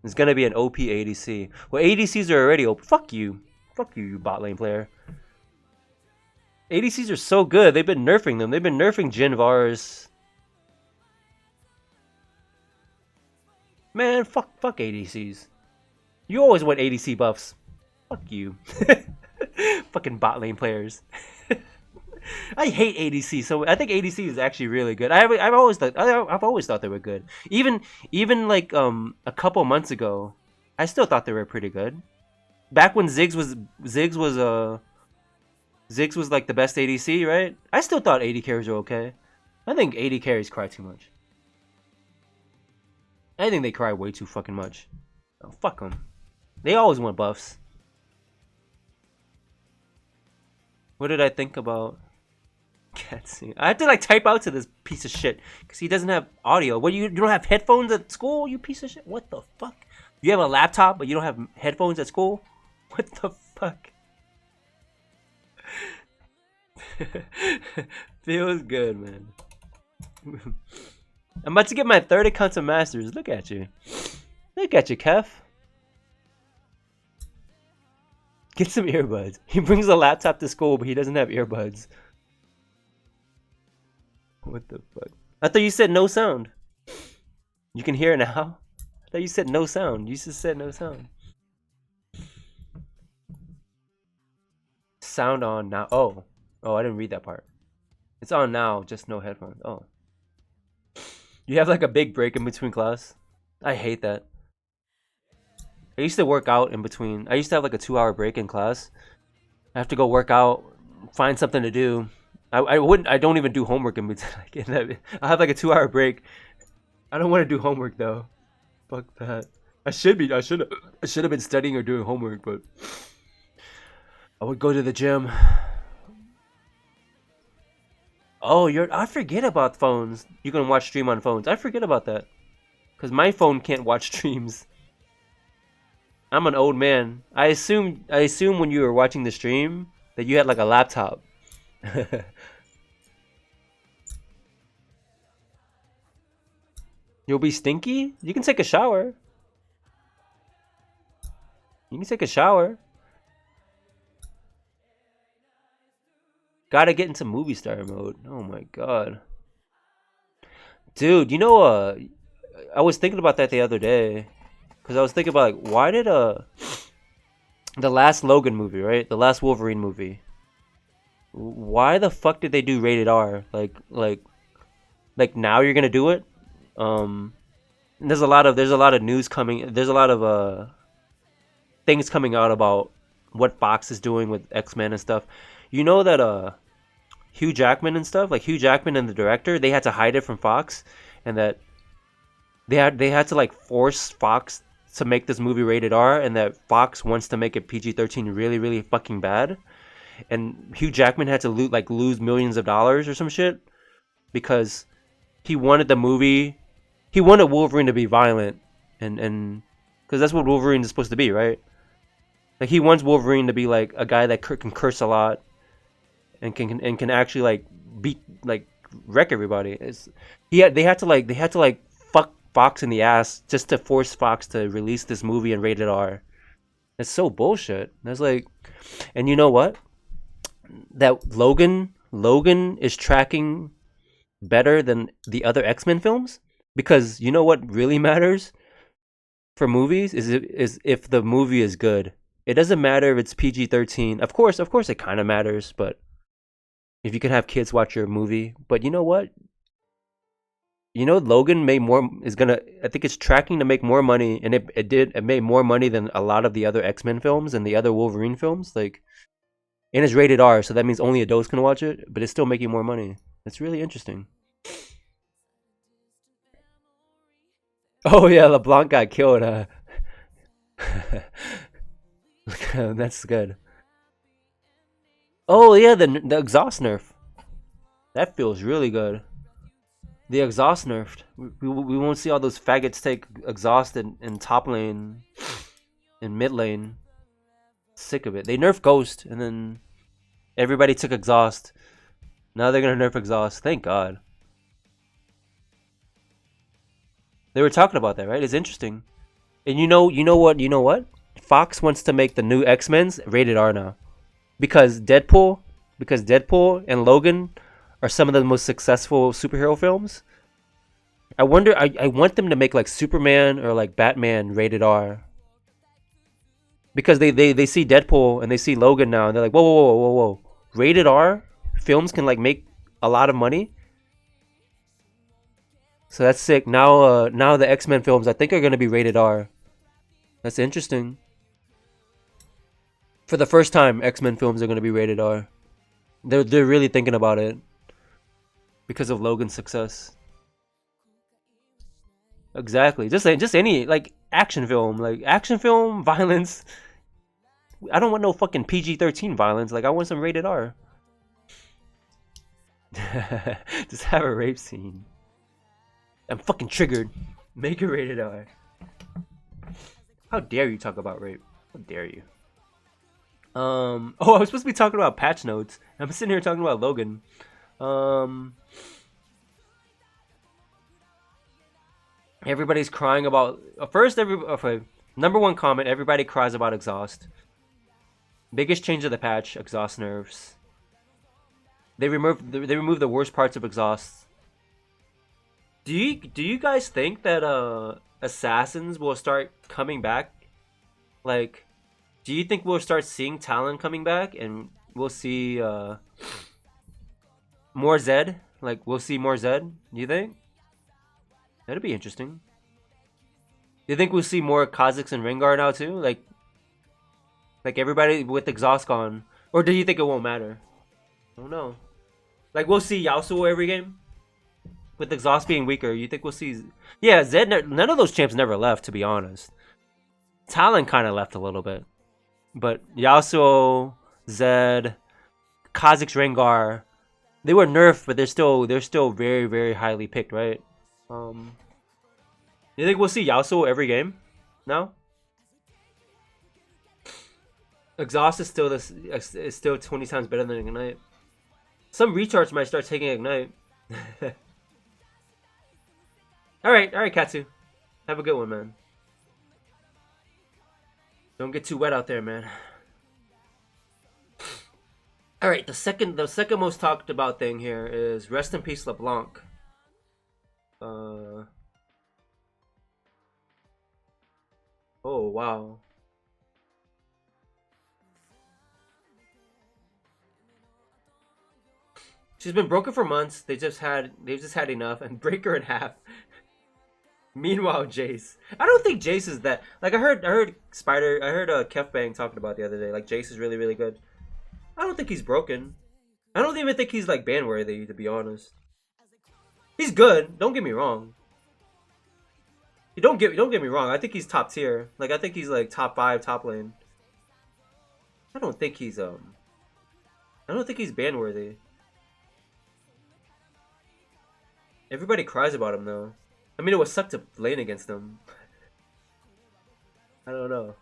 It's gonna be an OP ADC. Well, ADCs are already OP. Fuck you. Fuck you, you bot lane player. ADCs are so good. They've been nerfing them. They've been nerfing Jhin Vars. Man, fuck ADCs. You always want ADC buffs. Fuck you. Fucking bot lane players. I hate ADC, so I think ADC is actually really good. I've always thought they were good. Even like a couple months ago, I still thought they were pretty good. Back when Ziggs was like the best ADC, right? I still thought AD carries were okay. I think AD carries cry too much. I think they cry way too fucking much. Oh, fuck them. They always want buffs. What did I think about? Can't see. I have to like type out to this piece of shit because he doesn't have audio. What, you don't have headphones at school, you piece of shit? What the fuck? You have a laptop but you don't have headphones at school? What the fuck? Feels good, man. I'm about to get my third account of Masters. Look at you. Look at you, Kev. Get some earbuds. He brings a laptop to school, but he doesn't have earbuds. What the fuck? I thought you said no sound. You can hear it now? I thought you said no sound. You just said no sound. Sound on now. Oh. Oh, I didn't read that part. It's on now, just no headphones. Oh. You have like a big break in between class? I hate that. I used to work out in between. I used to have like a 2-hour break in class. I have to go work out, find something to do. I don't even do homework in between. I have like a 2-hour break. I don't want to do homework though. Fuck that. I should have been studying or doing homework, but I would go to the gym. Oh, I forget about phones. You can watch stream on phones. I forget about that. Cause my phone can't watch streams. I'm an old man. I assume when you were watching the stream that you had like a laptop. You'll be stinky? You can take a shower. You can take a shower. Gotta get into movie star mode. Oh my god. Dude, you know, I was thinking about that the other day. Because I was thinking about, like, why did, the last Logan movie, right? The last Wolverine movie. Why the fuck did they do rated R? Like now you're gonna do it? There's a lot of news coming. There's a lot of, things coming out about what Fox is doing with X-Men and stuff. You know that Hugh Jackman and stuff, like Hugh Jackman and the director, they had to hide it from Fox, and that they had to like force Fox to make this movie rated R, and that Fox wants to make it PG-13 really, really fucking bad, and Hugh Jackman had to lose millions of dollars or some shit because he wanted Wolverine to be violent, and because that's what Wolverine is supposed to be, right? Like he wants Wolverine to be like a guy that can curse a lot. And can actually like beat like wreck everybody. They had to fuck Fox in the ass just to force Fox to release this movie and rated R. That's so bullshit. That's like, and you know what? That Logan is tracking better than the other X-Men films, because you know what really matters for movies is if the movie is good. It doesn't matter if it's PG-13. Of course it kind of matters, but if you can have kids watch your movie. But you know what? You know, Logan I think it's tracking to make more money, and it made more money than a lot of the other X-Men films and the other Wolverine films. Like, and it's rated R, so that means only adults can watch it, but it's still making more money. It's really interesting. Oh yeah, LeBlanc got killed, That's good. Oh yeah, the exhaust nerf. That feels really good. The exhaust nerfed. We won't see all those faggots take exhaust in top lane, in mid lane. Sick of it. They nerfed Ghost, and then everybody took exhaust. Now they're gonna nerf exhaust. Thank God. They were talking about that, right? It's interesting. And you know what? Fox wants to make the new X-Men's rated R now because Deadpool and Logan are some of the most successful superhero films. I wonder. I want them to make like Superman or like Batman rated R because they see Deadpool and they see Logan now and they're like, whoa, whoa, whoa, whoa, whoa, rated R films can like make a lot of money. So that's sick. Now the X-Men films I think are gonna be rated R. That's interesting. For the first time, X-Men films are gonna be rated R. They're really thinking about it because of Logan's success. Exactly. Just any like action film violence. I don't want no fucking PG-13 violence. Like I want some rated R. Just have a rape scene. I'm fucking triggered. Make it rated R. How dare you talk about rape? How dare you? Oh, I was supposed to be talking about patch notes. I'm sitting here talking about Logan. Um. Everybody's crying about okay, number one comment. Everybody cries about exhaust. Biggest change of the patch: exhaust nerfs. They removed the worst parts of exhaust. Do you guys think that assassins will start coming back? Like, do you think we'll start seeing Talon coming back and we'll see more Zed? Like we'll see more Zed? Do you think? That'd be interesting. Do you think we'll see more Kha'Zix and Rengar now too? Like everybody with exhaust gone, or do you think it won't matter? I don't know. Like we'll see Yasuo every game with exhaust being weaker. You think we'll see? Yeah, Zed. None of those champs never left, to be honest. Talon kind of left a little bit, but Yasuo, Zed, Kha'Zix, Rengar, they were nerfed, but they're still very very highly picked, right? Um, you think we'll see Yasuo every game now? Exhaust is still 20 times better than Ignite. Some recharge might start taking Ignite. Alright, Katsu. Have a good one, man. Don't get too wet out there, man. Alright, the second most talked about thing here is rest in peace LeBlanc. Oh wow. She's been broken for months. They've just had enough and break her in half. Meanwhile, Jace. I don't think Jace is that. Like I heard Kef Bang talking about the other day. Like Jace is really really good. I don't think he's broken. I don't even think he's like ban worthy, to be honest. He's good. Don't get me wrong. You don't get me wrong. I think he's top tier. Like I think he's like top 5 top lane. I don't think he's I don't think he's ban worthy. Everybody cries about him though. I mean, it would suck to lane against him. I don't know.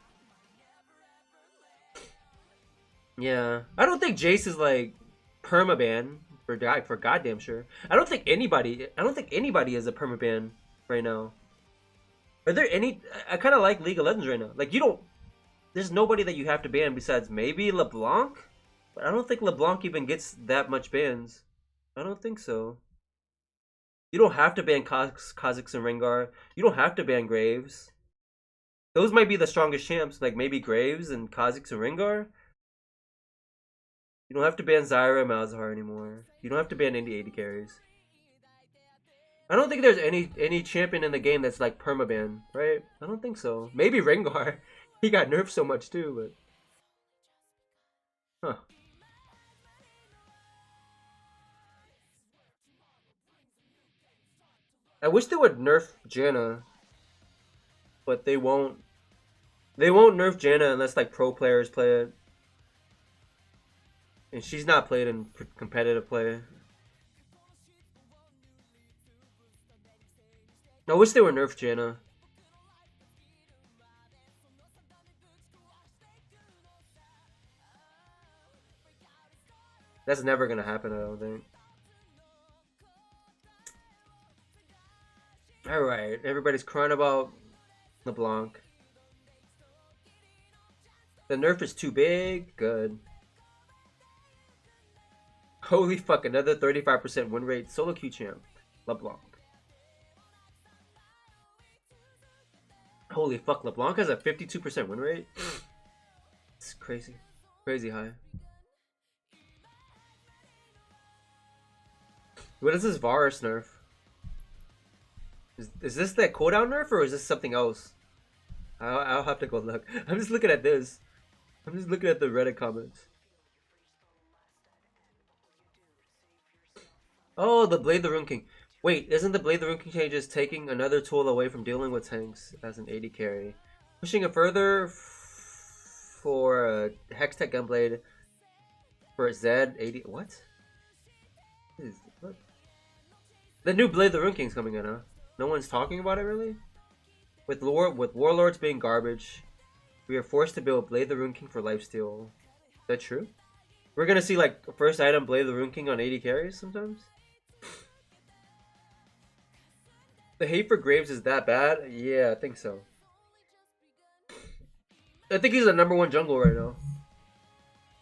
Yeah, I don't think Jace is like permaban for goddamn sure. I don't think anybody is a permaban right now. Are there any? I kind of like League of Legends right now. Like you don't. There's nobody that you have to ban besides maybe LeBlanc, but I don't think LeBlanc even gets that much bans. I don't think so. You don't have to ban Kha'Zix and Rengar. You don't have to ban Graves. Those might be the strongest champs, like maybe Graves and Kha'Zix and Rengar. You don't have to ban Zyra and Malzahar anymore. You don't have to ban any AD carries. I don't think there's any champion in the game that's like permaban, right? I don't think so. Maybe Rengar. He got nerfed so much too, but huh. I wish they would nerf Janna, but they won't. They won't nerf Janna unless like pro players play it, and she's not played in competitive play. I wish they were nerf Janna. That's never gonna happen, I don't think. Alright, everybody's crying about LeBlanc. The nerf is too big. Good. Holy fuck, another 35% win rate. Solo queue champ. LeBlanc. Holy fuck, LeBlanc has a 52% win rate? It's crazy. Crazy high. What is this Varus nerf? Is this that cooldown nerf or is this something else? I'll have to go look. I'm just looking at this. I'm just looking at the Reddit comments. Oh, the Blade the Rune King. Wait, isn't the Blade the Rune King changes taking another tool away from dealing with tanks as an AD carry? Pushing it further for a Hextech Gunblade for a Zed 80. What? What? The new Blade the Rune King's coming in, huh? No one's talking about it really? With Warlords being garbage, we are forced to build Blade the Rune King for lifesteal. Is that true? We're gonna see like first item Blade the Rune King on 80 carries sometimes? The hate for Graves is that bad? Yeah, I think so. I think he's the #1 jungle right now.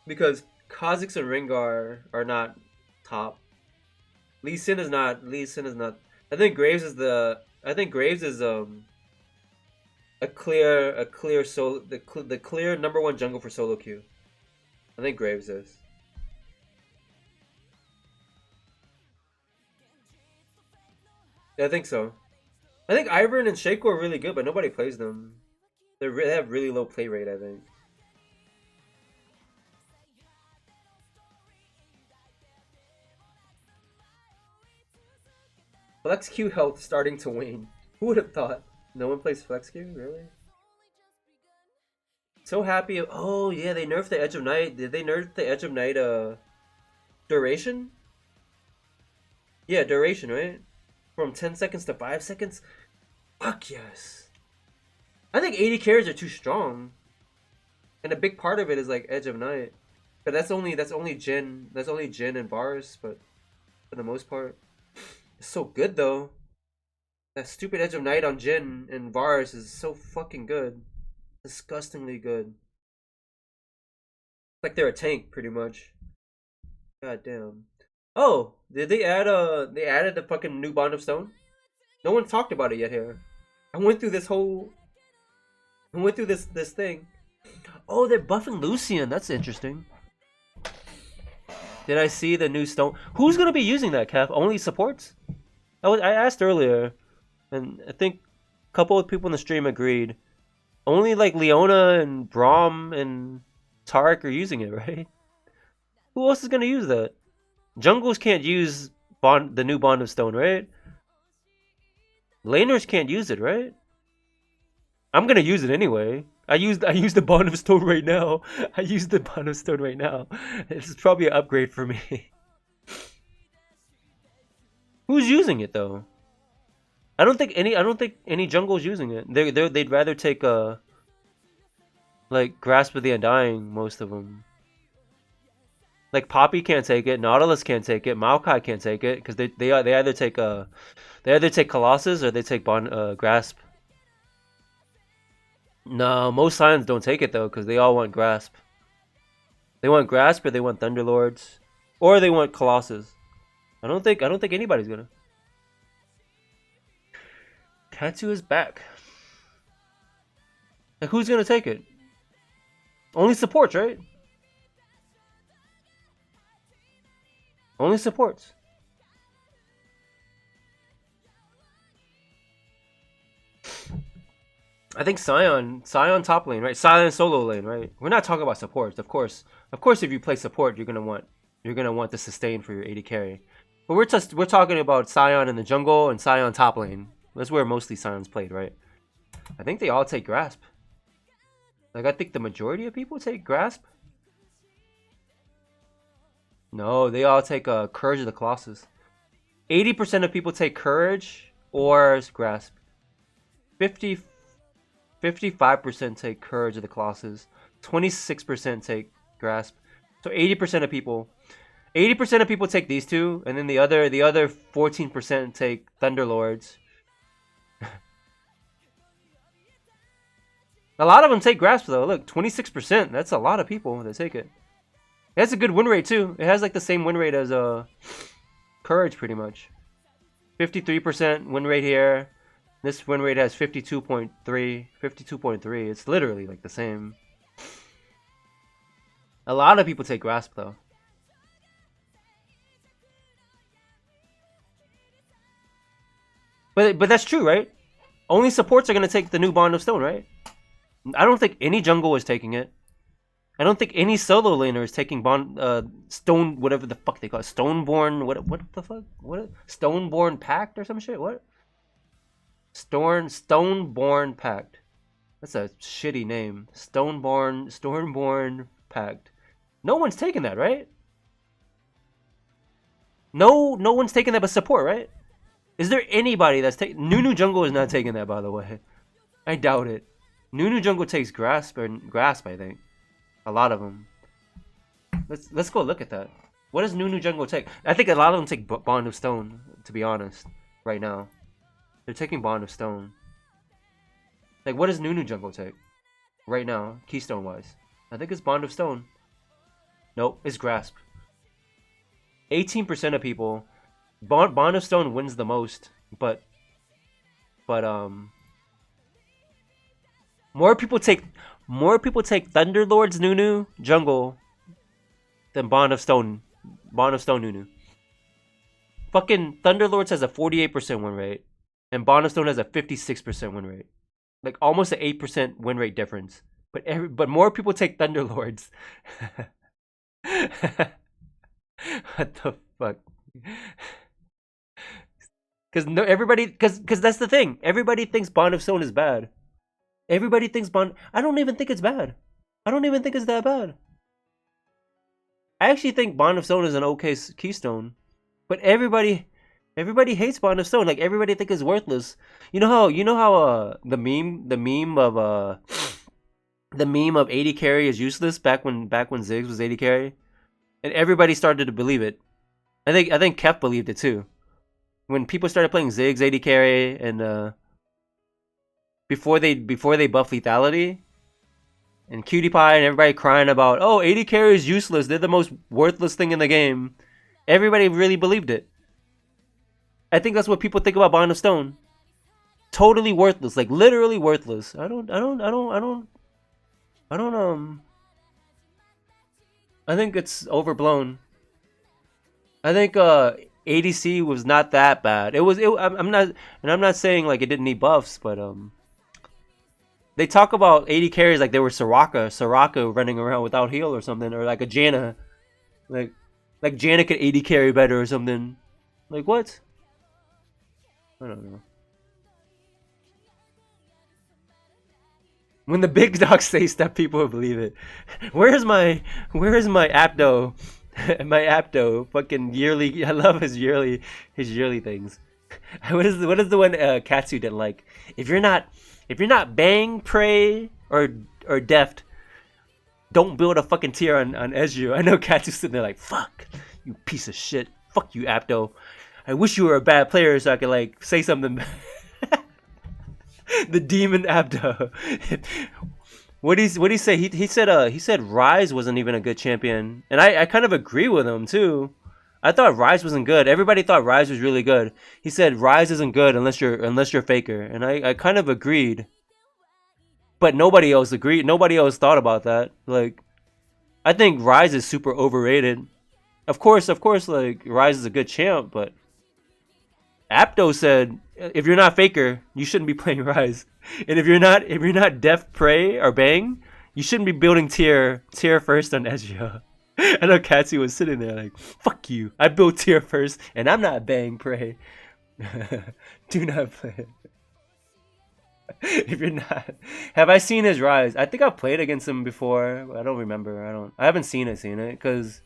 Because Kha'Zix and Rengar are not top. Lee Sin is not. I think Graves is a clear the clear #1 jungle for solo queue. I think Graves is. Yeah, I think so. I think Ivern and Shaco are really good, but nobody plays them. They have really low play rate, I think. Flex Q health starting to wane. Who would have thought? No one plays Flex Q? Really? So happy. Oh, yeah, they nerfed the Edge of Night. Did they nerf the Edge of Night duration? Yeah, duration, right? From 10 seconds to 5 seconds? Fuck yes. I think 80 carries are too strong. And a big part of it is like Edge of Night. But that's only Jhin and Varus, but for the most part. It's so good though. That stupid Edge of Night on Jhin and Varus is so fucking good. Disgustingly good. It's like they're a tank pretty much. God damn. Oh, did they add they added the fucking new Bond of Stone? No one talked about it yet here. I went through this thing. Oh, they're buffing Lucian. That's interesting. Did I see the new stone? Who's gonna be using that, Kev? Only supports? I asked earlier, and I think a couple of people in the stream agreed. Only like Leona and Braum and Tarek are using it, right? Who else is gonna use that? Jungles can't use the new Bond of Stone, right? Laners can't use it, right? I'm gonna use it anyway. I use the Bond of Stone right now. This is probably an upgrade for me. Who's using it though? I don't think any jungle's using it. They'd rather take like Grasp of the Undying, most of them. Like Poppy can't take it, Nautilus can't take it, Maokai can't take it because they either take Colossus or they take Grasp. No, most Scions don't take it though because they all want Grasp. They want Grasp or they want Thunderlords or they want Colossus. I don't think anybody's gonna. Katsu is back. Like who's gonna take it? Only supports, right? Only supports. I think Scion top lane, right? Scion solo lane, right? We're not talking about supports, of course. Of course, if you play support, you're gonna want the sustain for your AD carry. But we're talking about Scion in the jungle and Scion top lane. That's where mostly Scions played, right? I think they all take Grasp. Like I think the majority of people take Grasp. No, they all take Courage of the Colossus. 80% of people take Courage or Grasp. 55% take Courage of the Colossus. 26% take Grasp. So 80% of people take these two, and then the other 14% take Thunderlords. A lot of them take grasp though. Look, 26%. That's a lot of people that take it. It has a good win rate too. It has like the same win rate as courage pretty much. 53% win rate here. This win rate has 52.3. 52.3. It's literally like the same. A lot of people take grasp though. But that's true, right? Only supports are gonna take the new Bond of Stone, right? I don't think any jungle is taking it. I don't think any solo laner is taking Bond Stone, whatever the fuck they call it. Stoneborn, what the fuck? What? Stoneborn Pact or some shit? What? Stoneborn Pact. That's a shitty name. Stoneborn Pact. No one's taking that, right? No one's taking that but support, right? Is there anybody that's taking... Nunu Jungle is not taking that, by the way. I doubt it. Nunu Jungle takes Grasp, I think. A lot of them. Let's go look at that. What does Nunu Jungle take? I think a lot of them take Bond of Stone, to be honest, right now. They're taking Bond of Stone. Like, what does Nunu Jungle take? Right now, Keystone-wise. I think it's Bond of Stone. Nope, it's Grasp. 18% of people... Bond of Stone wins the most, but more people take Thunderlord's Nunu Jungle than Bond of Stone Nunu. Fucking Thunderlords has a 48% win rate, and Bond of Stone has a 56% win rate, like almost an 8% win rate difference. But more people take Thunderlords. What the fuck? Because that's the thing. Everybody thinks Bond of Stone is bad. Everybody thinks Bond. I don't even think it's bad. I don't even think it's that bad. I actually think Bond of Stone is an okay keystone, but everybody hates Bond of Stone. Like everybody thinks it's worthless. You know how the meme of 80 carry is useless back when Ziggs was 80 carry, and everybody started to believe it. I think Kef believed it too. When people started playing Ziggs 80 carry and before they buff lethality, and Cutie Pie and everybody crying about, oh, 80 carry is useless, they're the most worthless thing in the game. Everybody really believed it. I think that's what people think about Bond of Stone. Totally worthless, like literally worthless. I think it's overblown. I think ADC was not that bad. I'm not saying like it didn't need buffs, but they talk about 80 carries like they were Soraka running around without heal or something, or like a Janna, like Janna could 80 carry better or something. Like what? I don't know. When the big dogs say stuff, people will believe it. Where is my Apto? My Apto fucking yearly. I love his yearly things. What is the one Katsu didn't like? If you're not bang, pray, or deft, don't build a fucking tier on Ezreal. I know Katsu's sitting there like, fuck you, piece of shit. Fuck you, Apto. I wish you were a bad player so I could like say something. The demon Apto. What he say? He said Ryze wasn't even a good champion, and I kind of agree with him too. I thought Ryze wasn't good. Everybody thought Ryze was really good. He said Ryze isn't good unless you're Faker, and I kind of agreed. But nobody else agreed. Nobody else thought about that. Like, I think Ryze is super overrated. Of course, like Ryze is a good champ, but Apto said if you're not Faker, you shouldn't be playing Ryze. And if you're not Def, Prey, or Bang, you shouldn't be building tier first on Ezreal. I know Katsu was sitting there like, fuck you. I built tier first, and I'm not Bang, Prey. Do not play. If you're not, have I seen his Ryze? I think I've played against him before. But I don't remember. I haven't seen it, because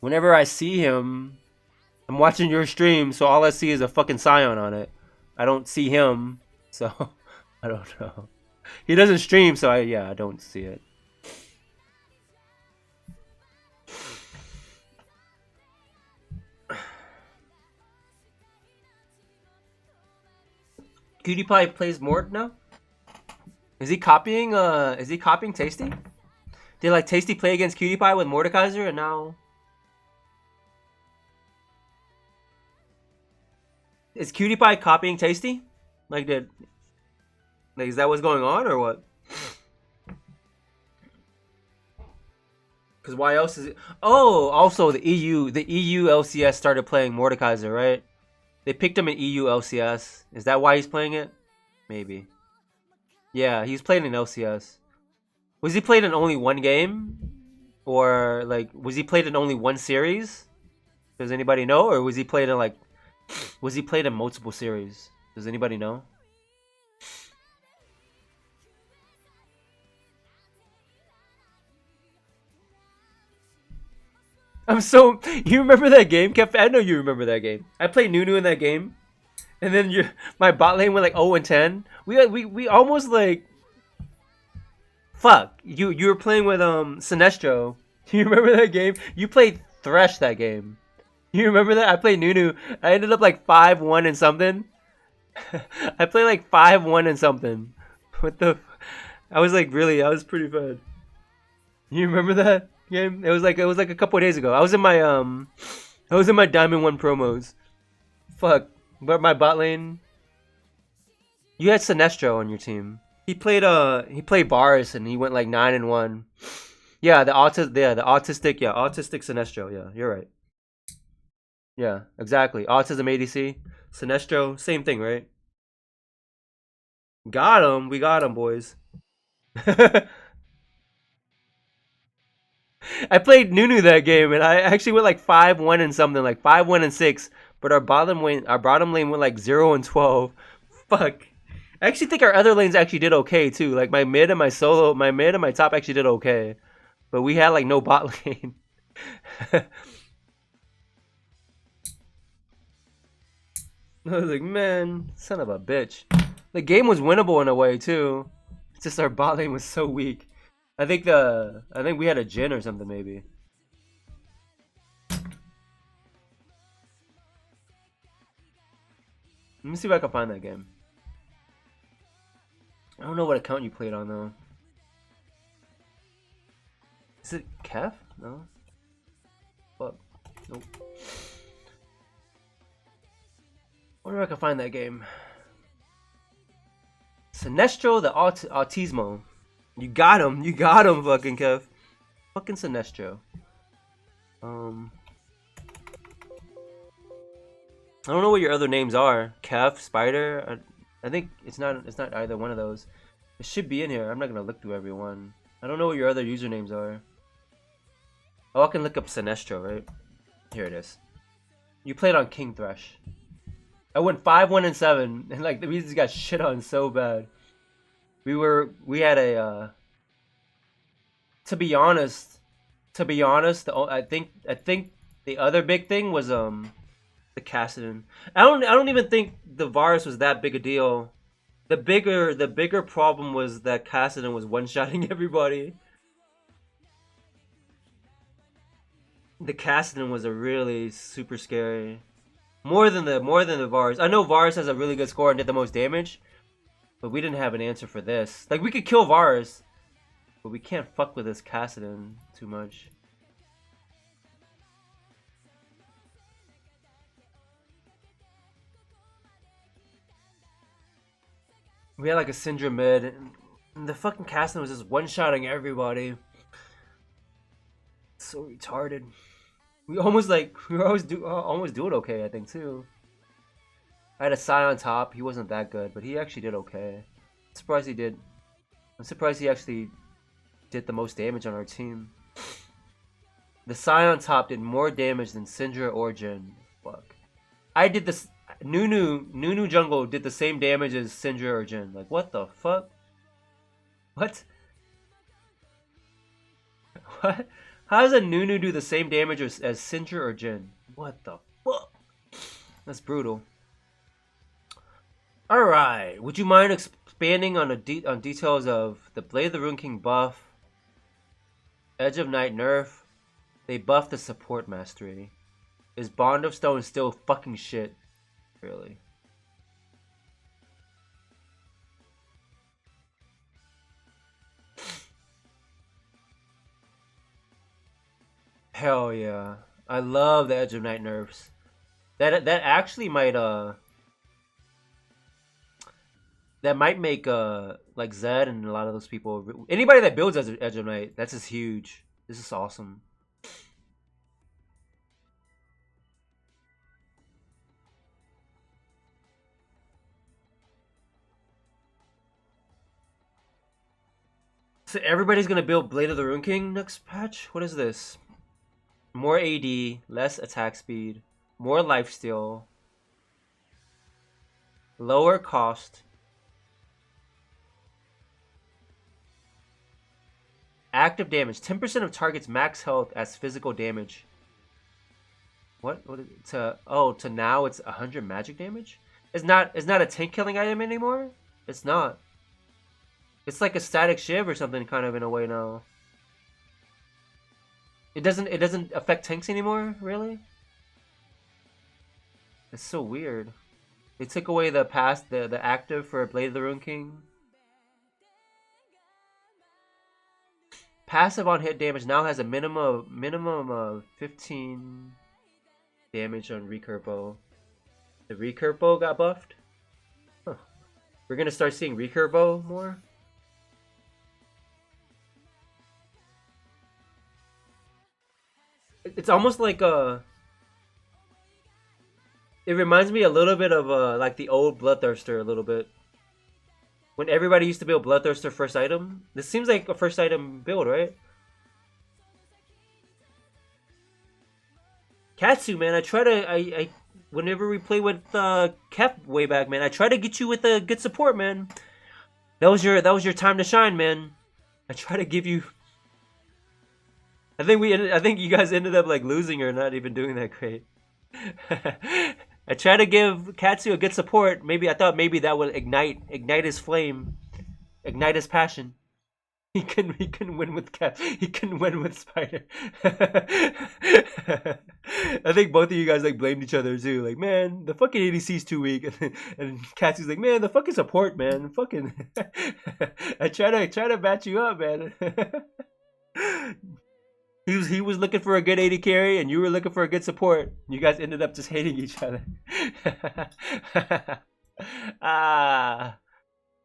whenever I see him, I'm watching your stream, so all I see is a fucking Scion on it. I don't see him, so I don't know. He doesn't stream, so I don't see it. Cutie Pie plays Mord now? Is he copying? Is he copying Tasty? Did like Tasty play against Cutie Pie with Mordekaiser, and now is Cutie Pie copying Tasty? Like, is that what's going on or what? Because why else is it? Oh, also the EU LCS started playing Mordekaiser, right? They picked him in EU LCS. Is that why he's playing it? Maybe. Yeah, he's playing in LCS. Was he played in only one game? Or, like, was he played in only one series? Does anybody know? Or was he played in, like, was he played in multiple series? Does anybody know? I'm so... You remember that game, Kev? I know you remember that game. I played Nunu in that game. And then my bot lane went, like, 0 and 10. We almost, like... Fuck. You were playing with, Sinestro. You remember that game? You played Thresh that game. You remember that? I played Nunu. I ended up like 5-1 and something. I played like 5-1 and something. What the? I was like really. I was pretty bad. You remember that game? It was like a couple of days ago. I was in my Diamond 1 promos. Fuck. But my bot lane. You had Sinestro on your team. He played Varus and he went like 9-1. Yeah, the autistic Sinestro. Yeah, you're right. Yeah, exactly. Autism ADC. Sinestro, same thing, right? Got him. We got him, boys. I played Nunu that game, and I actually went like 5-1 and something, like 5-1 and 6. But our bottom lane went like 0 and 12. Fuck. I actually think our other lanes actually did okay too. Like my mid and my top actually did okay. But we had like no bot lane. I was like, man, son of a bitch. The game was winnable in a way too. It's just our bot lane was so weak. I think we had a Jin or something maybe. Let me see if I can find that game. I don't know what account you played on though. Is it Kef? No. Fuck. Nope. Wonder if I can find that game. Sinestro the Autismo. You got him. You got him, fucking Kev. Fucking Sinestro. I don't know what your other names are. Kev, Spider. I think it's not. It's not either one of those. It should be in here. I'm not gonna look through everyone. I don't know what your other usernames are. Oh, I can look up Sinestro, right? Here it is. You played on King Thresh. I went 5-1 and 7, and like we just got shit on so bad. We had a. To be honest, I think the other big thing was the Cassidon. I don't even think the Varus was that big a deal. The bigger problem was that Cassidon was one-shotting everybody. The Cassidon was a really super scary. More than the Varus. I know Varus has a really good score and did the most damage, but we didn't have an answer for this. Like we could kill Varus, but we can't fuck with this Cassidon too much. We had like a Syndra mid, and the fucking Cassidon was just one-shotting everybody. So retarded. We were almost doing okay, I think too. I had a Psy on top. He wasn't that good, but he actually did okay. I'm surprised he actually did the most damage on our team. The Psy on top did more damage than Syndra or Jhin. Fuck. I did this. Nunu jungle did the same damage as Syndra or Jhin. Like what the fuck? What? What? How does a Nunu do the same damage as Syndra or Jhin? What the fuck? That's brutal. Alright, would you mind expanding on on details of the Blade of the Rune King buff, Edge of Night nerf? They buffed the support mastery. Is Bond of Stone still fucking shit? Really? Hell yeah. I love the Edge of Night nerfs. That actually might that might make like Zed and a lot of those people, anybody that builds as Edge of Night, that's just huge. This is awesome. So everybody's gonna build Blade of the Rune King next patch? What is this? More AD, less attack speed, more lifesteal, lower cost, active damage, 10% of target's max health as physical damage. What to now it's 100 magic damage? It's not a tank killing item anymore? It's not. It's like a static shiv or something kind of in a way now. It doesn't affect tanks anymore, really? It's so weird. They took away the active for Blade of the Rune King. Passive on hit damage now has a minimum of 15 damage on recurve bow. The recurve bow got buffed? Huh. We're gonna start seeing recurve bow more? It's almost like it reminds me a little bit of like the old Bloodthirster a little bit. When everybody used to build Bloodthirster first item. This seems like a first item build, right? Katsu, man, I whenever we play with Kef way back, man, I try to get you with a good support, man. That was your time to shine, man. I try to give you. I think you guys ended up like losing or not even doing that great. I try to give Katsu a good support. I thought maybe that would ignite his flame, ignite his passion. He can win with he can win with Spider. I think both of you guys like blamed each other too. Like, man, the fucking ADC's too weak, and Katsu's like, man, the fucking support, man, fucking. I try to match you up, man. He was looking for a good AD carry, and you were looking for a good support. You guys ended up just hating each other.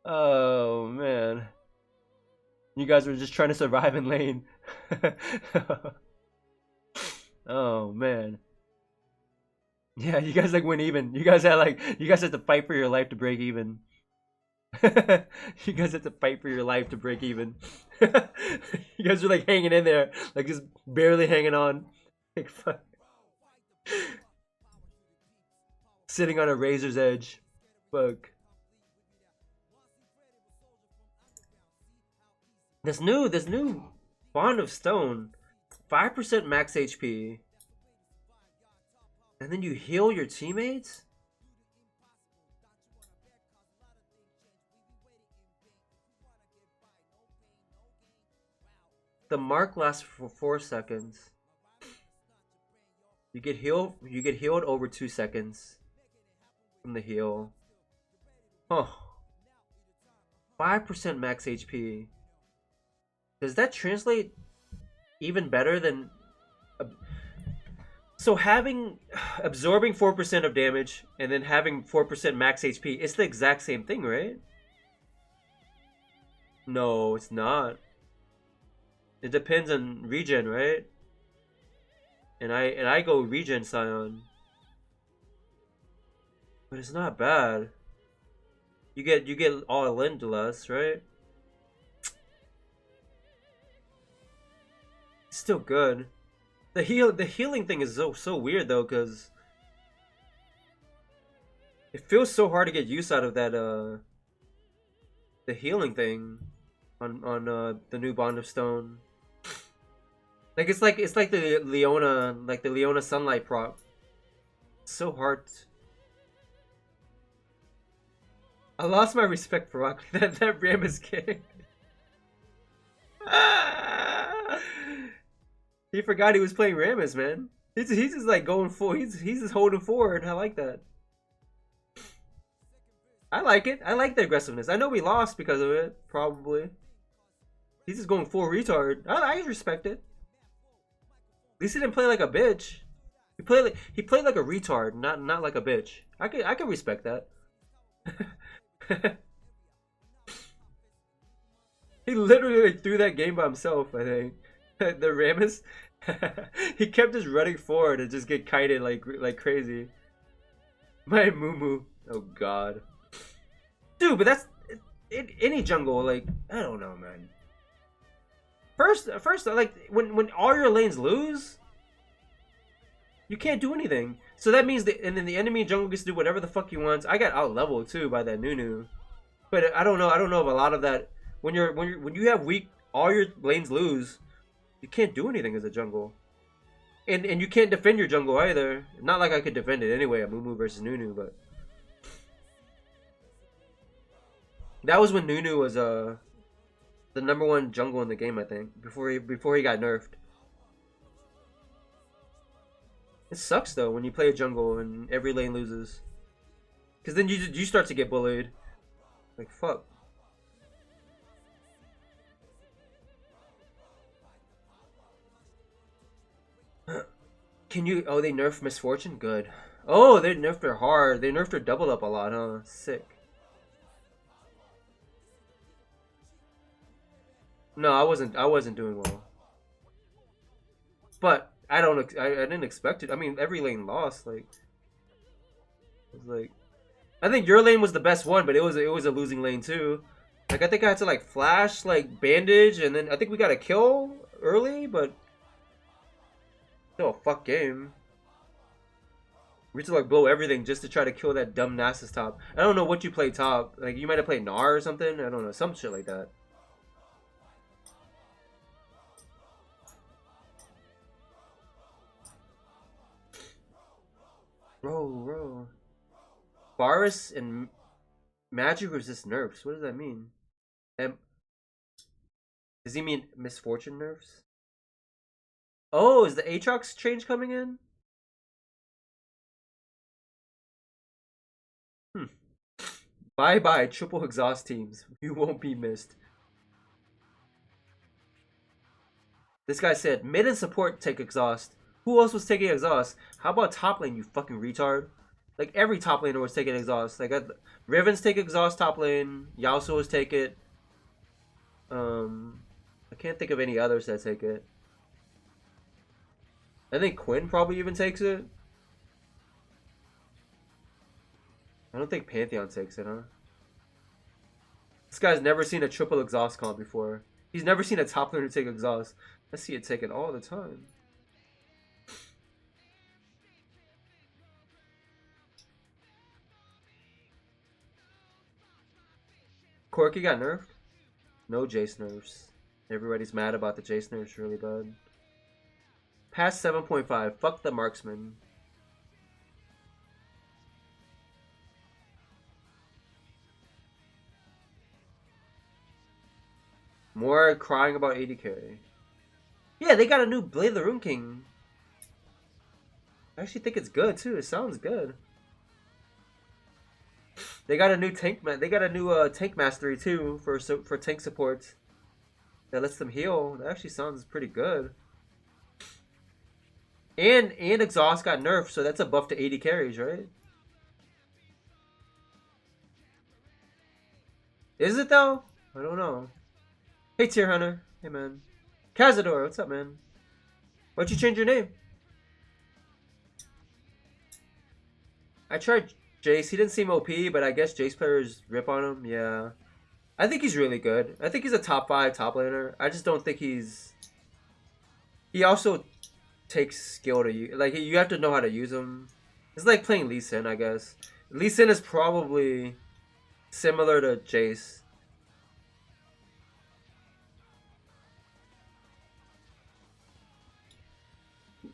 Oh man, you guys were just trying to survive in lane. Oh man, yeah, you guys like went even. You guys had to fight for your life to break even. You guys had to fight for your life to break even. You guys are like hanging in there, like just barely hanging on. Like, fuck. Sitting on a razor's edge. Fuck. This new Bond of Stone, 5% max HP, and then you heal your teammates. The mark lasts for 4 seconds. You get healed over 2 seconds from the heal. Oh. 5% max HP. Does that translate even better than so absorbing 4% of damage and then having 4% max HP, it's the exact same thing, right? No, it's not. It depends on regen, right? And I go regen Scion. But it's not bad. You get all into less, right? It's still good. The healing thing is so weird though, cause it feels so hard to get use out of that the healing thing on the new Bond of Stone. Like it's like the Leona Sunlight prop. It's so hard. I lost my respect for Rock. That Rammus kick. He forgot he was playing Rammus, man. He's just like going full. He's just holding forward. I like that. I like it. I like the aggressiveness. I know we lost because of it, probably. He's just going full retard. I respect it. least he didn't play like a bitch. He played like a retard, not like a bitch. I can respect that. He literally like, threw that game by himself, I think. The Ramus, he kept just running forward and just get kited like crazy. My moo. Oh god. Dude, but that's in any jungle, like, I don't know, man. First, like when all your lanes lose, you can't do anything. So that means that, and then the enemy jungle gets to do whatever the fuck he wants. I got out leveled too by that Nunu, but I don't know. I don't know if a lot of that when you have weak, all your lanes lose, you can't do anything as a jungle, and you can't defend your jungle either. Not like I could defend it anyway. A Mumu versus Nunu, but that was when Nunu was the #1 jungle in the game, I think, before he got nerfed. It sucks though when you play a jungle and every lane loses, because then you start to get bullied. Like fuck. Can you? Oh, they nerfed Misfortune. Good. Oh, they nerfed her hard. They nerfed her double up a lot, huh? Sick. No, I wasn't doing well. But I didn't expect it. I mean, every lane lost. Like, it was like, I think your lane was the best one, but it was a losing lane too. Like I think I had to like flash, like bandage, and then I think we got a kill early, but still a fuck game. We had to like blow everything just to try to kill that dumb Nasus top. I don't know what you play top. Like you might have played Gnar or something. I don't know, some shit like that. Bro. Virus and magic resist nerfs. What does that mean? Um, does he mean Misfortune nerfs? Oh, is the Aatrox change coming in? Hmm. Bye bye, triple exhaust teams. You won't be missed. This guy said mid and support take exhaust. Who else was taking exhaust? How about top lane, you fucking retard? Like every top laner was taking exhaust. Like Riven's take exhaust top lane. Yasuo's take it. I can't think of any others that take it. I think Quinn probably even takes it. I don't think Pantheon takes it, huh? This guy's never seen a triple exhaust comp before. He's never seen a top laner take exhaust. I see it take it all the time. Corki got nerfed? No Jace nerfs. Everybody's mad about the Jace nerfs really bad. Past 7.5. Fuck the marksman. More crying about 80k. Yeah, they got a new Blade of the Rune King. I actually think it's good too. It sounds good. They got a new They got a new tank mastery too for tank support that lets them heal. That actually sounds pretty good. And exhaust got nerfed, so that's a buff to 80 carries, right? Is it though? I don't know. Hey Tier Hunter. Hey man. Cazador, what's up, man? Why'd you change your name? I tried Jace. He didn't seem OP, but I guess Jace players rip on him. Yeah. I think he's really good. I think he's a top 5 top laner. I just don't think he's... He also takes skill to use. Like, you have to know how to use him. It's like playing Lee Sin, I guess. Lee Sin is probably similar to Jace.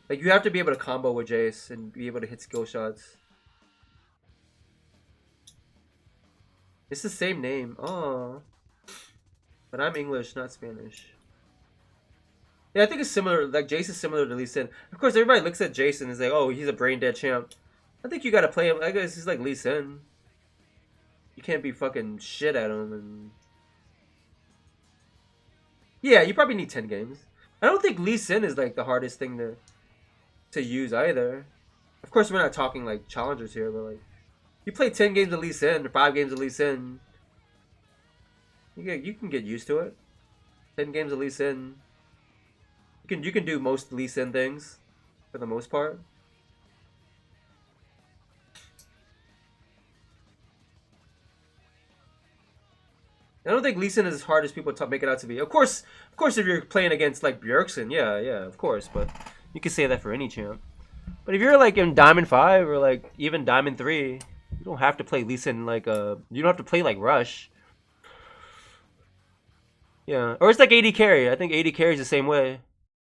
Like, you have to be able to combo with Jace and be able to hit skill shots. It's the same name. Oh. But I'm English, not Spanish. Yeah, I think it's similar. Like, Jace is similar to Lee Sin. Of course, everybody looks at Jace and is like, oh, he's a brain dead champ. I think you gotta play him. I guess he's like Lee Sin. You can't be fucking shit at him. And yeah, you probably need 10 games. I don't think Lee Sin is like the hardest thing to... to use either. Of course, we're not talking like challengers here, but like you play 10 games of Lee Sin or 5 games of Lee Sin, you can get used to it. 10 games of Lee Sin, you can do most Lee Sin things for the most part. I don't think Lee Sin is as hard as people make it out to be. Of course, if you're playing against like Bjergsen, yeah, of course, but you can say that for any champ. But if you're like in Diamond 5 or like even Diamond 3, you don't have to play Lee Sin like you don't have to play like Rush. Yeah, or it's like AD carry. I think AD carry is the same way.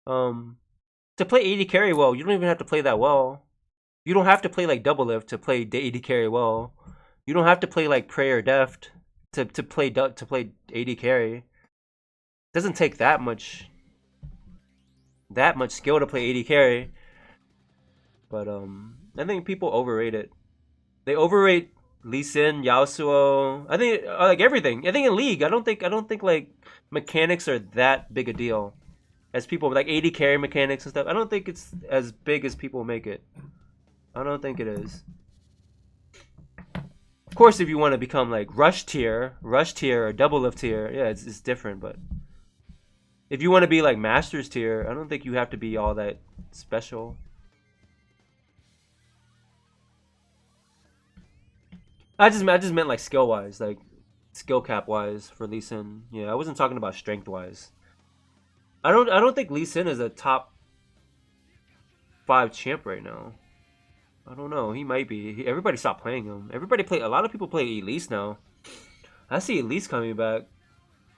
To play AD carry well, you don't even have to play that well. You don't have to play like Double Lift to play AD carry well. You don't have to play like Prey or Deft to play AD carry. It doesn't take that much skill to play AD carry. But I think people overrate it. They overrate Lee Sin, Yasuo. I think like everything. I think in League, I don't think like mechanics are that big a deal as people like AD carry mechanics and stuff. I don't think it's as big as people make it. I don't think it is. Of course, if you want to become like rush tier or double lift tier, yeah, it's different. But if you want to be like masters tier, I don't think you have to be all that special. I just meant like skill wise, like skill cap wise for Lee Sin. Yeah, I wasn't talking about strength wise. I don't think Lee Sin is a top 5 champ right now. I don't know. He might be. Everybody stopped playing him. A lot of people play Elise now. I see Elise coming back.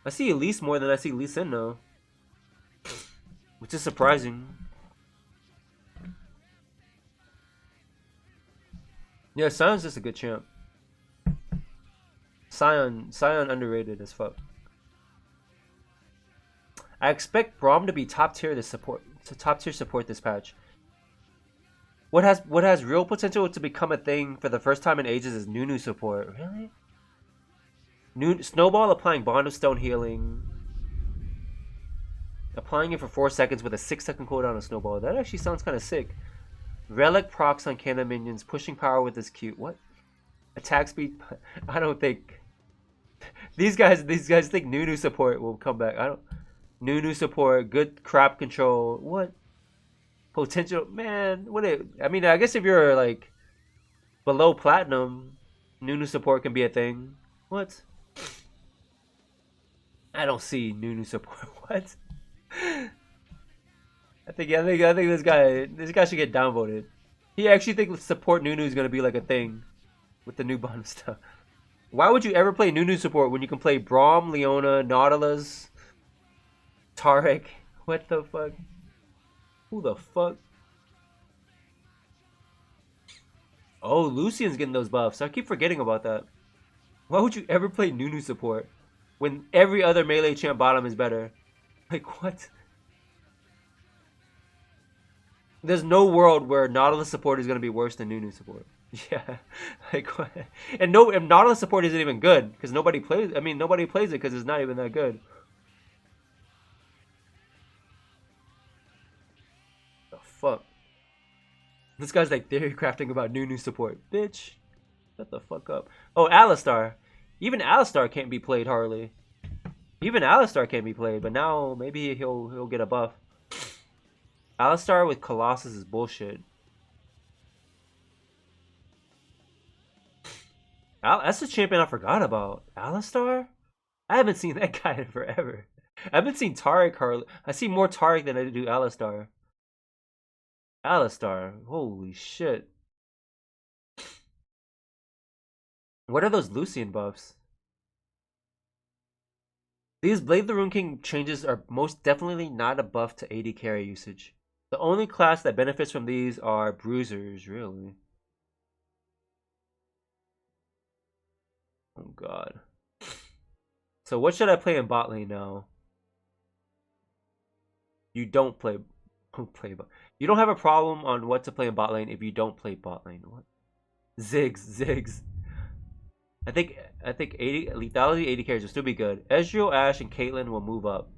I see Elise more than I see Lee Sin now, which is surprising. Yeah, Sion's just a good champ. Sion underrated as fuck. I expect Braum to be top tier support this patch. What has real potential to become a thing for the first time in ages is Nunu support. Really? Snowball applying Bond of Stone healing. Applying it for 4 seconds with a 6-second cooldown of Snowball. That actually sounds kind of sick. Relic procs on cannon minions. Pushing power with this cute. What? Attack speed. I don't think. These guys think Nunu support will come back. Nunu support. Good crop control. What? Potential, man. I mean, I guess if you're like below platinum, Nunu support can be a thing. What? I don't see Nunu support. What? I think this guy should get downvoted. He actually thinks support Nunu is gonna be like a thing with the new bottom stuff. Why would you ever play Nunu support when you can play Braum, Leona, Nautilus, Taric? What the fuck? Who the fuck? Oh, Lucian's getting those buffs. I keep forgetting about that. Why would you ever play Nunu support when every other melee champ bottom is better? Like, what? There's no world where Nautilus support is going to be worse than Nunu support. Yeah. Like, what? And Nautilus support isn't even good because nobody plays it because it's not even that good. Fuck. This guy's like theory crafting about Nunu support. Bitch. Shut the fuck up. Oh, Alistar. Even Alistar can't be played hardly. But now maybe he'll get a buff. Alistar with Colossus is bullshit. That's a champion I forgot about. Alistar? I haven't seen that guy in forever. I haven't seen Taric hardly. I see more Taric than I do Alistar. Alistar, holy shit. What are those Lucian buffs? These Blade the Rune King changes are most definitely not a buff to AD carry usage. The only class that benefits from these are bruisers, really. Oh god. So what should I play in bot lane now? You don't play You don't have a problem on what to play in bot lane if you don't play bot lane. What? Ziggs. I think 80 lethality 80 carries will still be good. Ezreal, Ashe, and Caitlyn will move up.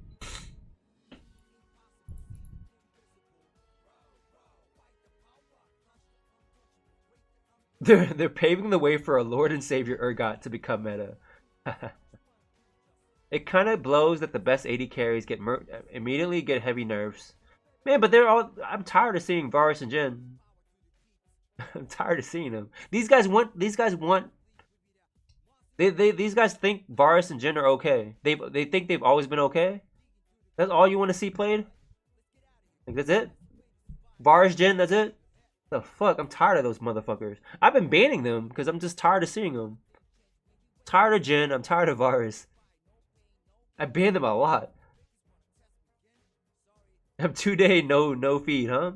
They're paving the way for a Lord and Savior Urgot to become meta. It kind of blows that the best AD carries immediately get heavy nerfs. Man, but they're all. I'm tired of seeing Varus and Jhin. I'm tired of seeing them. These guys want. These guys think Varus and Jhin are okay. They think they've always been okay. That's all you want to see played. Like that's it. Varus Jhin. That's it. The fuck? I'm tired of those motherfuckers. I've been banning them because I'm just tired of seeing them. Tired of Jhin. I'm tired of Varus. I banned them a lot. I'm 2-day no feed, huh?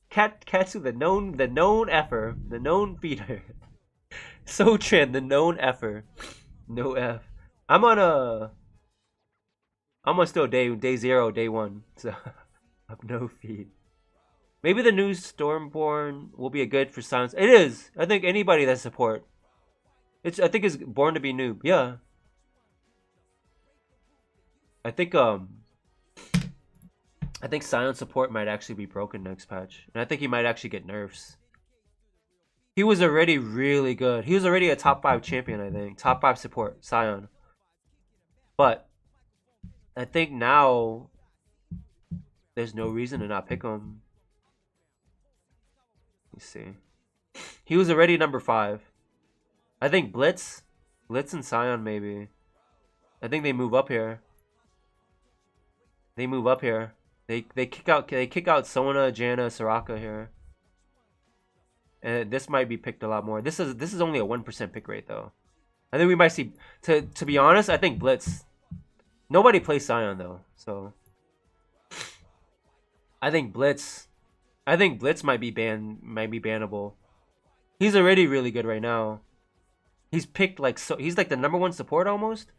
Katsu the known effer, the known feeder. So trend the known effer, no F. I'm on still day 0, day 1, so I'm no feed. Maybe the new Stormborn will be a good for silence. It is. I think anybody that support. I think it's born to be noob. Yeah. I think silent support might actually be broken next patch. And I think he might actually get nerfs. He was already really good. He was already a top 5 champion, I think. Top 5 support, Sion. But I think now there's no reason to not pick him. Let's see. He was already number 5. I think Blitz and Sion maybe. I think they move up here. They move up here. They kick out Sona, Janna, Soraka here. And this might be picked a lot more. This is only a 1% pick rate though. I think we might see to be honest, I think Blitz. Nobody plays Sion though, so I think Blitz might be bannable. He's already really good right now. He's picked he's like the number 1 support almost.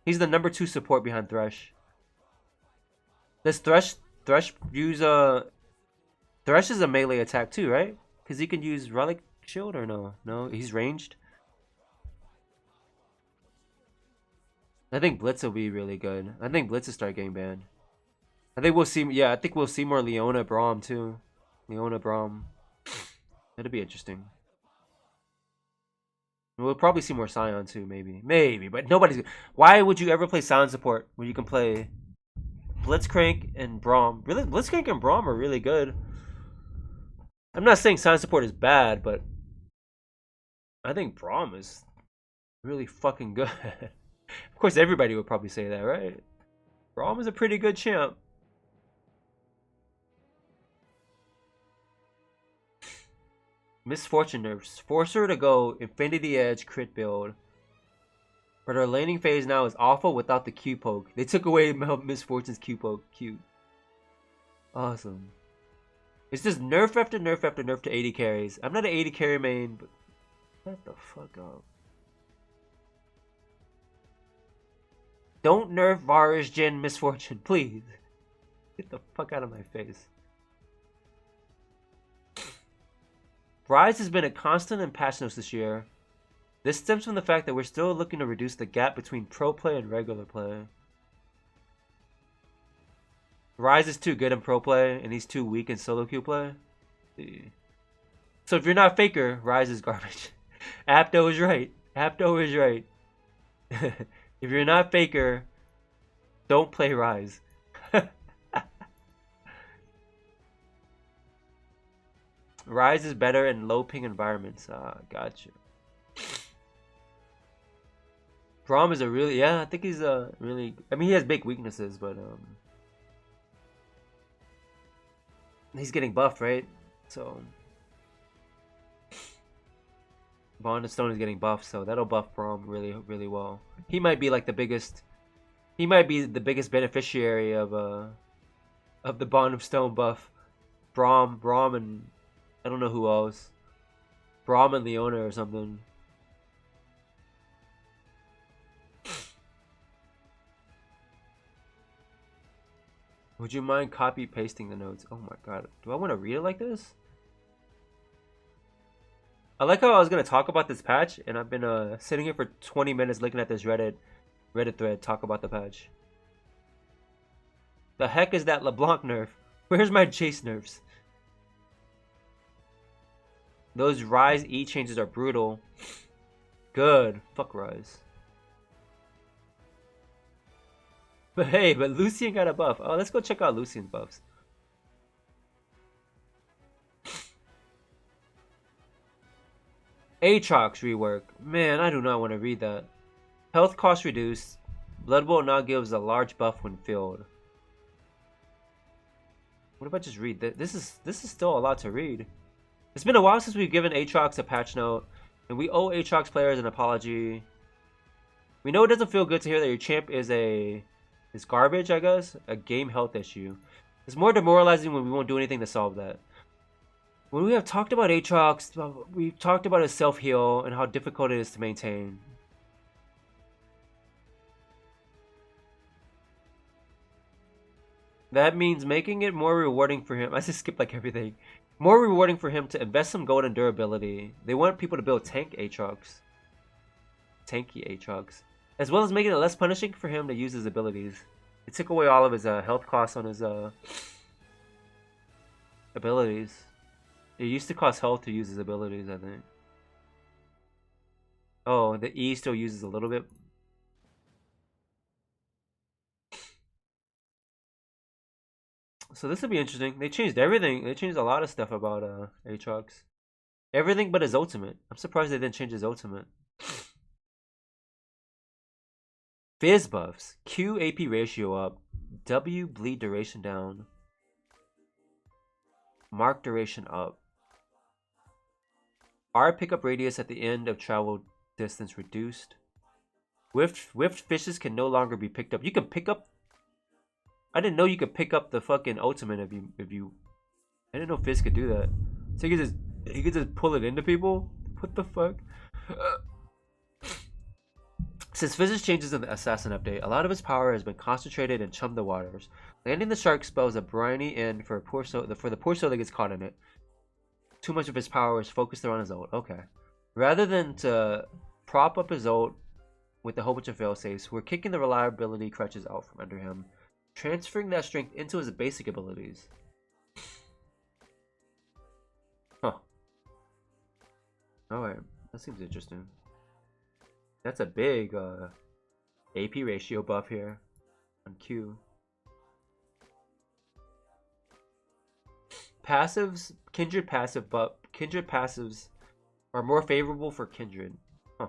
He's the number 2 support behind Thresh. Does Thresh use Thresh is a melee attack too, right? Because he can use Relic Shield or no? No, he's ranged. I think Blitz will be really good. I think Blitz will start getting banned. I think we'll see. Yeah, I think we'll see more Leona Braum too. Leona Braum. That'd be interesting. We'll probably see more Sion too, maybe, but nobody's. Why would you ever play Sion support when you can play Blitzcrank and Braum? Really, Blitzcrank and Braum are really good. I'm not saying Sion support is bad, but I think Braum is really fucking good. Of course, everybody would probably say that, right? Braum is a pretty good champ. Misfortune nerfs. Force her to go Infinity Edge crit build. But her laning phase now is awful without the Q poke. They took away Misfortune's Q poke. Cute. Awesome. It's just nerf after nerf after nerf to 80 carries. I'm not an 80 carry main, but shut the fuck up. Don't nerf Varus, Jhin, Misfortune, please. Get the fuck out of my face. Ryze has been a constant in patch notes this year. This stems from the fact that we're still looking to reduce the gap between pro play and regular play. Ryze is too good in pro play, and he's too weak in solo queue play. So if you're not Faker, Ryze is garbage. Apto is right. Apto is right. If you're not Faker, don't play Ryze. Ryze is better in low ping environments. Gotcha. Braum is a really, yeah, I think he's a really, I mean, he has big weaknesses, but he's getting buffed, right? So Bond of Stone is getting buffed, so that'll buff Braum really, really well. He might be like the biggest beneficiary of the Bond of Stone buff. Braum and I don't know who else. Braum and Leona or something. Would you mind copy pasting the notes? Oh my god. Do I want to read it like this? I like how I was going to talk about this patch and I've been sitting here for 20 minutes looking at this Reddit thread talk about the patch. The heck is that LeBlanc nerf? Where's my Chase nerfs? Those Rise E changes are brutal. Good. Fuck Rise. But hey, but Lucian got a buff. Oh, let's go check out Lucian's buffs. Aatrox rework. Man, I do not want to read that. Health cost reduced. Blood Bolt now gives a large buff when filled. What if I just read that? This is still a lot to read. It's been a while since we've given Aatrox a patch note, and we owe Aatrox players an apology. We know it doesn't feel good to hear that your champ is garbage, I guess. A game health issue. It's more demoralizing when we won't do anything to solve that. When we have talked about Aatrox, we've talked about his self-heal and how difficult it is to maintain. That means making it more rewarding for him. I just skip like everything. More rewarding for him to invest some gold in durability. They want people to build tank Aatrox. Tanky Aatrox. As well as making it less punishing for him to use his abilities. It took away all of his health costs on his abilities. It used to cost health to use his abilities, I think. Oh, the E still uses a little bit. So this will be interesting. They changed everything. They changed a lot of stuff about Aatrox. Everything but his ultimate. I'm surprised they didn't change his ultimate. Fizz buffs. Q AP ratio up. W bleed duration down. Mark duration up. R pickup radius at the end of travel distance reduced. Whiffed fishes can no longer be picked up. You can pick up. I didn't know you could pick up the fucking ultimate if you. I didn't know Fizz could do that. So he could just pull it into people. What the fuck? Since Fizz's changes in the Assassin update, a lot of his power has been concentrated in Chum the Waters. Landing the shark spells a briny end for the poor soul that gets caught in it. Too much of his power is focused around his ult. Okay. Rather than to prop up his ult with a whole bunch of failsafes, we're kicking the reliability crutches out from under him, transferring that strength into his basic abilities. Huh. Alright. That seems interesting. That's a big AP ratio buff here on Q. Passives, Kindred passive, but Kindred passives are more favorable for Kindred. Huh.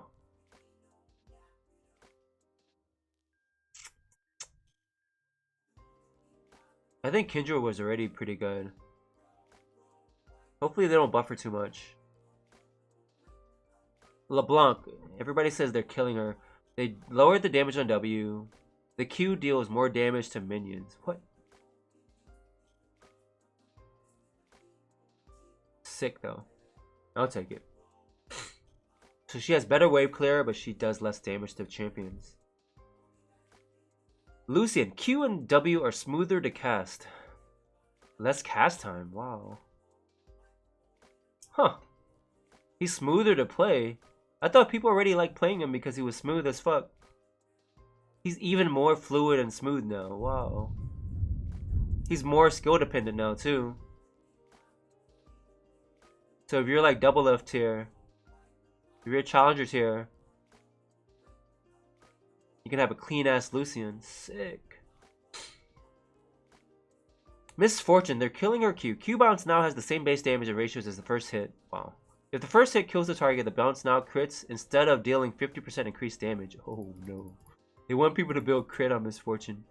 I think Kindred was already pretty good. Hopefully they don't buffer too much. LeBlanc, everybody says they're killing her. They lowered the damage on W. The Q deals more damage to minions. What? Sick though. I'll take it. So she has better wave clear, but she does less damage to champions. Lucian, Q and W are smoother to cast. Less cast time, wow. Huh. He's smoother to play. I thought people already liked playing him because he was smooth as fuck. He's even more fluid and smooth now, wow. He's more skill dependent now too. So if you're like double F tier, if you're a challenger tier, you can have a clean ass Lucian. Sick. Misfortune, they're killing her Q. Q bounce now has the same base damage and ratios as the first hit. Wow. If the first hit kills the target, the bounce now crits instead of dealing 50% increased damage. Oh no. They want people to build crit on Misfortune.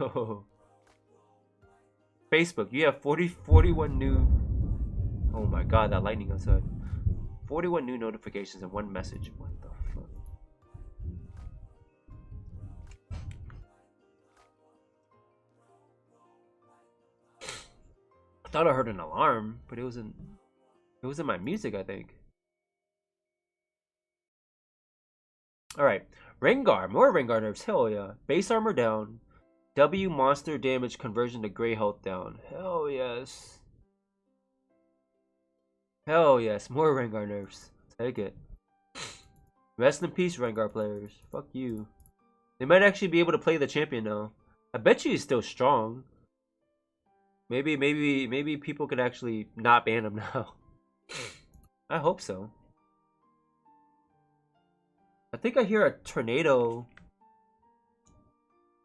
Oh. Facebook, you have 41 new... Oh my god, that lightning outside. 41 new notifications and one message. What the fuck? I thought I heard an alarm, but it was in my music, I think. Alright. Rengar. More Rengar nerfs. Hell yeah. Base armor down. W monster damage conversion to gray health down. Hell yes. Hell yes. More Rengar nerfs. Take it. Rest in peace, Rengar players. Fuck you. They might actually be able to play the champion now. I bet you he's still strong. Maybe people could actually not ban him now. I hope so. I think I hear a tornado.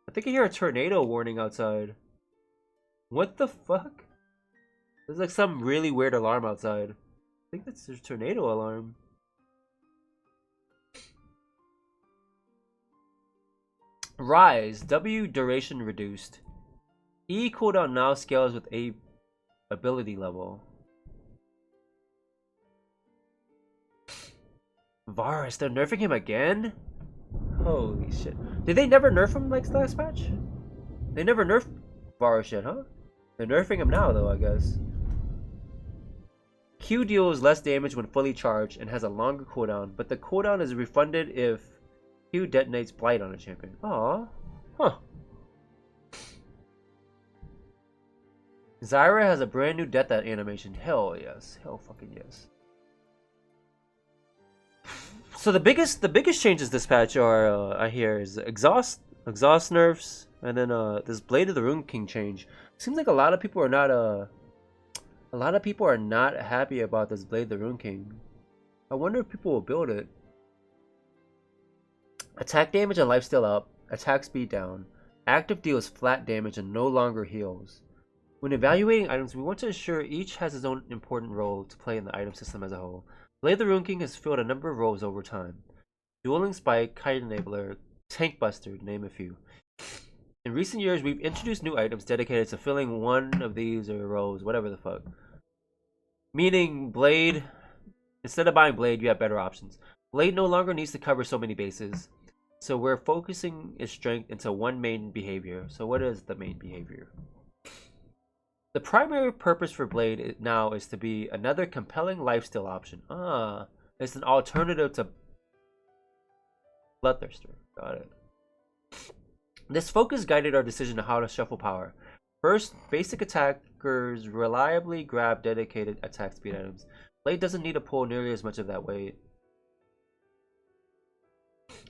I think I hear a tornado warning outside. What the fuck? There's like some really weird alarm outside. I think that's a tornado alarm. Rise. W duration reduced. E cooldown now scales with A ability level. Varus, they're nerfing him again? Holy shit. Did they never nerf him like last patch? They never nerfed Varus yet, huh? They're nerfing him now though, I guess. Q deals less damage when fully charged and has a longer cooldown, but the cooldown is refunded if Q detonates Blight on a champion. Aww. Huh. Zyra has a brand new death animation. Hell yes. Hell fucking yes. So the biggest changes this patch are I hear is exhaust nerfs, and then this Blade of the Rune King change. Seems like a lot of people are not happy about this Blade of the Rune King. I wonder if people will build it. Attack damage and lifesteal up, attack speed down. Active deals flat damage and no longer heals. When evaluating items, we want to ensure each has its own important role to play in the item system as a whole. Blade of the Rune King has filled a number of roles over time. Dueling Spike, Kite Enabler, Tank Buster, to name a few. In recent years, we've introduced new items dedicated to filling one of these or roles, whatever the fuck. Meaning, Blade, instead of buying Blade, you have better options. Blade no longer needs to cover so many bases, so we're focusing its strength into one main behavior. So what is the main behavior? The primary purpose for Blade now is to be another compelling lifesteal option. It's an alternative to Bloodthirster. Got it. This focus guided our decision on how to shuffle power. First, basic attackers reliably grab dedicated attack speed items. Blade doesn't need to pull nearly as much of that weight.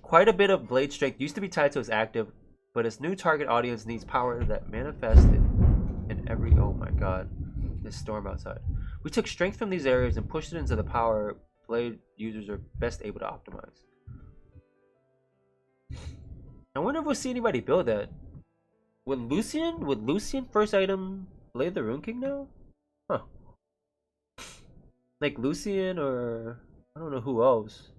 Quite a bit of Blade strength used to be tied to its active, but its new target audience needs power that manifested in every... Oh my god. This storm outside. We took strength from these areas and pushed it into the power Blade users are best able to optimize. I wonder if we'll see anybody build that. Would Lucian first item Blade of the Rune King now? Huh. Like Lucian or... I don't know who else.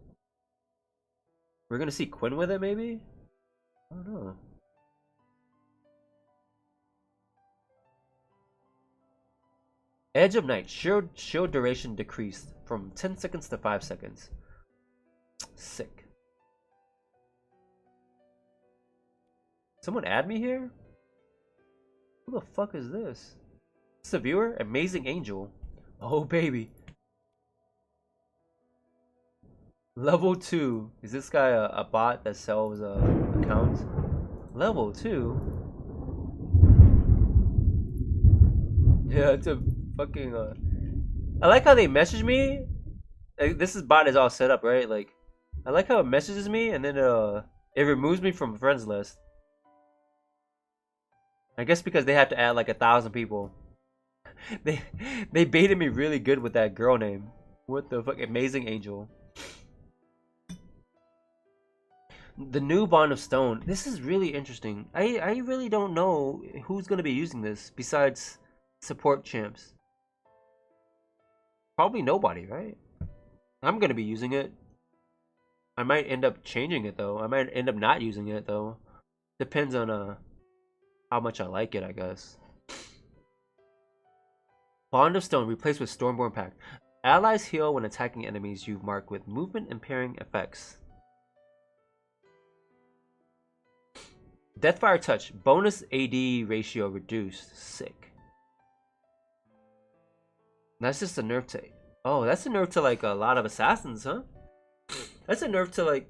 We're gonna see Quinn with it maybe? I don't know. Edge of Night. Shield duration decreased from 10 seconds to 5 seconds. Sick. Someone add me here? Who the fuck is this? Is this a viewer? Amazing Angel. Oh baby. Level 2. Is this guy a bot that sells accounts? Level 2? Yeah, it's a fucking I like how they message me. Like, this bot is all set up, right? Like, I like how it messages me and then it removes me from friends list. I guess because they have to add like 1,000 people. They baited me really good with that girl name. What the fuck? Amazing Angel. The new Bond of Stone. This is really interesting. I really don't know who's gonna be using this besides support champs. Probably nobody, right? I'm gonna be using it. I might end up changing it though. I might end up not using it though. Depends on how much I like it, I guess. Bond of Stone replaced with Stormborn Pact. Allies heal when attacking enemies you've marked with movement impairing effects. Deathfire Touch. Bonus AD ratio reduced. Sick. That's just a nerf to... Oh, that's a nerf to like a lot of assassins, huh? That's a nerf to like...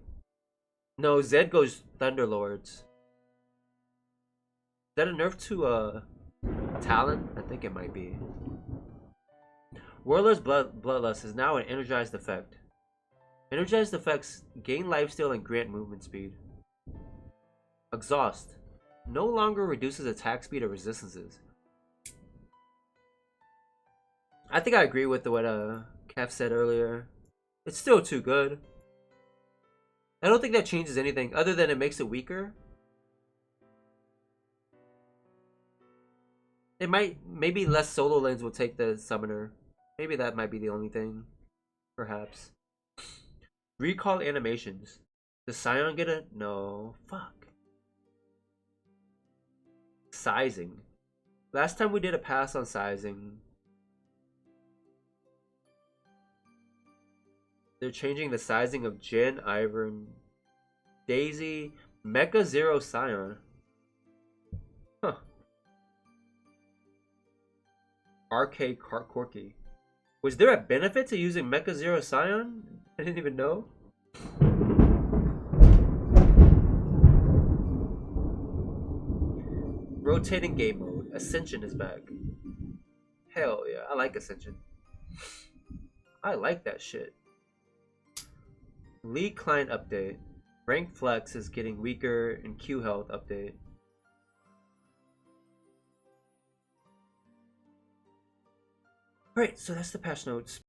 No, Zed goes Thunderlords. Is that a nerf to Talon? I think it might be. Warlord's Bloodlust is now an energized effect. Energized effects gain lifesteal and grant movement speed. Exhaust. No longer reduces attack speed or resistances. I think I agree with what Kev said earlier. It's still too good. I don't think that changes anything other than it makes it weaker. It might, maybe less solo lanes will take the summoner. Maybe that might be the only thing. Perhaps. Recall animations. Does Scion get a... No. Fuck. Sizing. Last time we did a pass on sizing. They're changing the sizing of Jin, Ivern, Daisy, Mecha Zero Scion. Huh. Arcade Corky. Was there a benefit to using Mecha Zero Scion? I didn't even know. Rotating game mode. Ascension is back. Hell yeah, I like Ascension. I like that shit. League client update. Rank flex is getting weaker and Q health update. Right, so that's the patch notes.